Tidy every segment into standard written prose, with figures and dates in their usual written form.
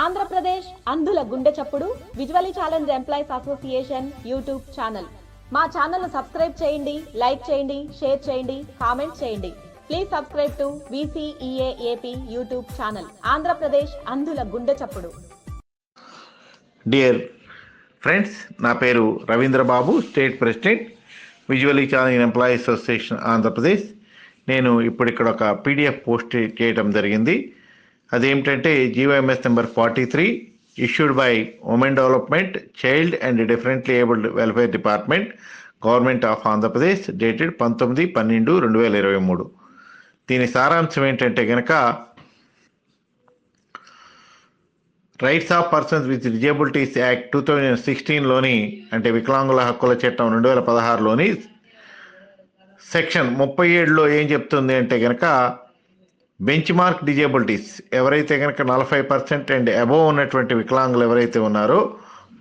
ఆంధ్రప్రదేశ్ అంధుల గుండె చప్పుడు visually challenge employees association YouTube channel. మా ఛానల్ను సబ్స్క్రైబ్ చేయండి, లైక్ చేయండి, షేర్ చేయండి, కామెంట్ చేయండి. Please subscribe to VCEA-AP YouTube channel. Andhra Pradesh అంధుల గుండె చప్పుడు. డియర్ ఫ్రెండ్స్, నా పేరు Ravindra Babu, state president, visually challenge employees association Andhra Pradesh. నేను ఇప్పుడు ఇక్కడ ఒక PDF పోస్ట్ చేయడం జరిగింది. అదేమిటంటే GOMS number 43 issued by women development, child and differently abled welfare department, government of Andhra Pradesh, dated 19/12/2023. దీని సారాంశం ఏంటంటే కనుక, rights of persons with disabilities act 2016లోని, అంటే వికలాంగుల హక్కుల చట్టం 2016లోని సెక్షన్ 37లో ఏం చెప్తుంది అంటే కనుక, బెంచ్ మార్క్ డిజేబిలిటీస్ ఎవరైతే కనుక 40% అండ్ అబోవ్ ఉన్నటువంటి వికలాంగులు ఎవరైతే ఉన్నారో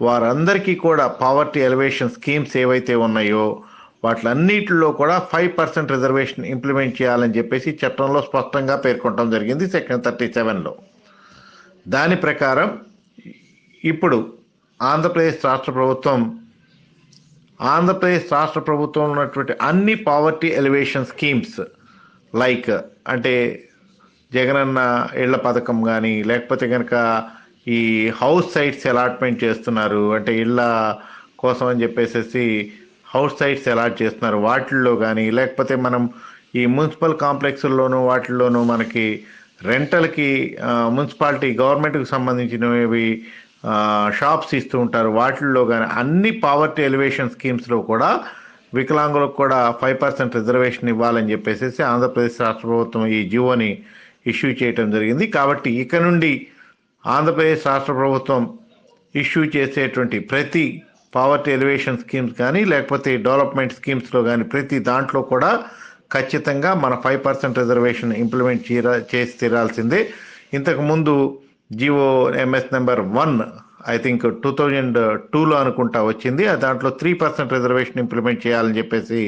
వారందరికీ కూడా పావర్టీ ఎలివేషన్ స్కీమ్స్ ఏవైతే ఉన్నాయో వాటిలన్నిటిలో కూడా 5% రిజర్వేషన్ ఇంప్లిమెంట్ చేయాలని చెప్పేసి చట్టంలో స్పష్టంగా పేర్కొనడం జరిగింది సెక్షన్ 37లో. దాని ప్రకారం ఇప్పుడు ఆంధ్రప్రదేశ్ రాష్ట్ర ప్రభుత్వం ఉన్నటువంటి అన్ని పావర్టీ ఎలివేషన్ స్కీమ్స్ లైక్, అంటే జగనన్న ఇళ్ల పథకం కానీ, లేకపోతే కనుక ఈ హౌస్ సైట్స్ అలాట్మెంట్ చేస్తున్నారు, అంటే ఇళ్ళ కోసం అని చెప్పేసి హౌస్ సైట్స్ అలాట్ చేస్తున్నారు, వాటిల్లో కానీ, లేకపోతే మనం ఈ మున్సిపల్ కాంప్లెక్స్ల్లోనూ వాటిల్లోనూ మనకి రెంటల్కి మున్సిపాలిటీ గవర్నమెంట్కి సంబంధించినవి షాప్స్ ఇస్తూ ఉంటారు, వాటిల్లో కానీ అన్ని పావర్టీ ఎలివేషన్ స్కీమ్స్లో కూడా వికలాంగులకు కూడా 5% రిజర్వేషన్ ఇవ్వాలని చెప్పేసి ఆంధ్రప్రదేశ్ రాష్ట్ర ప్రభుత్వం ఈ జియోని ఇష్యూ చేయటం జరిగింది. కాబట్టి ఇక నుండి ఆంధ్రప్రదేశ్ రాష్ట్ర ప్రభుత్వం ఇష్యూ చేసేటువంటి ప్రతి పావర్టీ ఎలివేషన్ స్కీమ్స్ కానీ, లేకపోతే డెవలప్మెంట్ స్కీమ్స్లో కానీ ప్రతి దాంట్లో కూడా ఖచ్చితంగా మన 5% రిజర్వేషన్ ఇంప్లిమెంట్ చేసి తీరాల్సిందే. ఇంతకుముందు GOMS నెంబర్ 1 ఐ థింక్ 2002లో అనుకుంటా వచ్చింది. దాంట్లో 3% రిజర్వేషన్ ఇంప్లిమెంట్ చేయాలని చెప్పేసి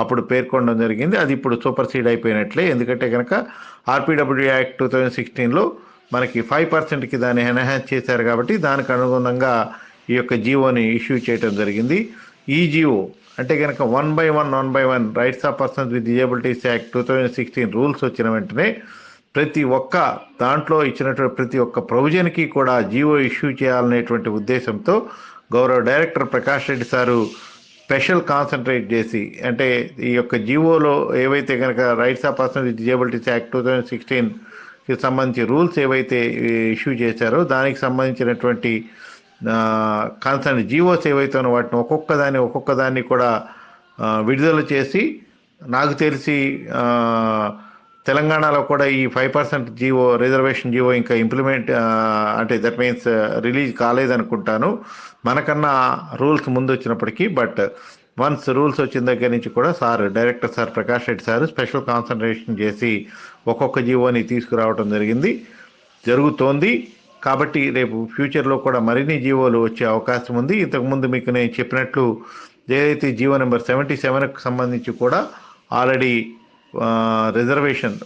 అప్పుడు పేర్కొనడం జరిగింది. అది ఇప్పుడు సూపర్సీడ్ అయిపోయినట్లే. ఎందుకంటే కనుక RPWD యాక్ట్ 2016లో మనకి 5%కి దాన్ని ఎన్హాన్స్ చేశారు. కాబట్టి దానికి అనుగుణంగా ఈ యొక్క జియోని ఇష్యూ చేయడం జరిగింది. ఈ జియో అంటే కనుక 1 by 1 rights of persons with disabilities act 2016 rules వచ్చిన వెంటనే ప్రతి ఒక్క దాంట్లో ఇచ్చినటువంటి ప్రతి ఒక్క ప్రొవిజన్కి కూడా జియో ఇష్యూ చేయాలనేటువంటి ఉద్దేశంతో గౌరవ director Prakash Reddy sir special concentrate చేసి, అంటే ఈ యొక్క జియోలో ఏవైతే కనుక rights of persons with disabilities act 2016కి సంబంధించి రూల్స్ ఏవైతే ఇష్యూ చేశారో దానికి సంబంధించినటువంటి కన్సర్న్ జియోస్ ఏవైతే ఉన్నో వాటిని ఒక్కొక్క దాన్ని కూడా విడుదల చేసి, నాకు తెలిసి తెలంగాణలో కూడా ఈ 5% రిజర్వేషన్ జియో ఇంకా ఇంప్లిమెంట్, అంటే దట్ మీన్స్ రిలీజ్ కాలేదనుకుంటాను మనకన్నా రూల్స్ ముందు వచ్చినప్పటికీ. బట్ వన్స్ రూల్స్ వచ్చిన దగ్గర నుంచి కూడా director sir Prakash Reddy sir special concentration చేసి ఒక్కొక్క జియోని తీసుకురావడం జరుగుతోంది. కాబట్టి రేపు ఫ్యూచర్లో కూడా మరిన్ని జియోలు వచ్చే అవకాశం ఉంది. ఇంతకుముందు మీకు నేను చెప్పినట్లు ఏదైతే జియో నెంబర్ 77కు సంబంధించి కూడా ఆల్రెడీ రిజర్వేషన్,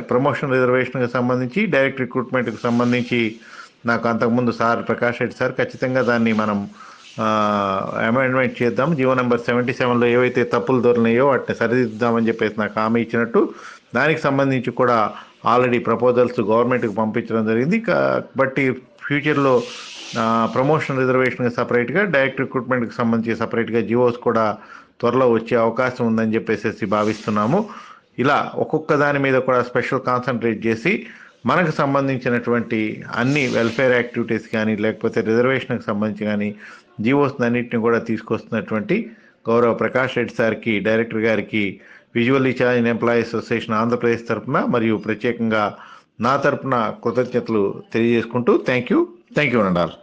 ప్రమోషన్ రిజర్వేషన్కి సంబంధించి, డైరెక్ట్ రిక్రూట్మెంట్కి సంబంధించి నాకు అంతకుముందు ప్రకాష్ రెడ్డి సార్ ఖచ్చితంగా దాన్ని మనం అమెండ్మెంట్ చేద్దాం, జియో నెంబర్ 77లో ఏవైతే తప్పులు దొరినాయో వాటిని సరిదిద్దామని చెప్పేసి నాకు హామీ ఇచ్చినట్టు, దానికి సంబంధించి కూడా ఆల్రెడీ ప్రపోజల్స్ గవర్నమెంట్కి పంపించడం జరిగింది. కాబట్టి ఫ్యూచర్లో ప్రమోషన్ రిజర్వేషన్కి సపరేట్గా, డైరెక్ట్ రిక్రూట్మెంట్కి సంబంధించి సపరేట్గా జియోస్ కూడా త్వరలో వచ్చే అవకాశం ఉందని చెప్పేసి భావిస్తున్నాము. ఇలా ఒక్కొక్క దాని మీద కూడా స్పెషల్ కాన్సన్ట్రేట్ చేసి మనకు సంబంధించినటువంటి అన్ని వెల్ఫేర్ యాక్టివిటీస్ కానీ, లేకపోతే రిజర్వేషన్కి సంబంధించి కానీ జియోస్ అన్నింటిని కూడా తీసుకొస్తున్నటువంటి గౌరవ ప్రకాష్ రెడ్డి సార్కి, డైరెక్టర్ గారికి visually challenge employees association Andhra Pradesh తరఫున మరియు ప్రత్యేకంగా నా తరఫున కృతజ్ఞతలు తెలియజేసుకుంటూ థ్యాంక్ యూ అండ్ ఆల్.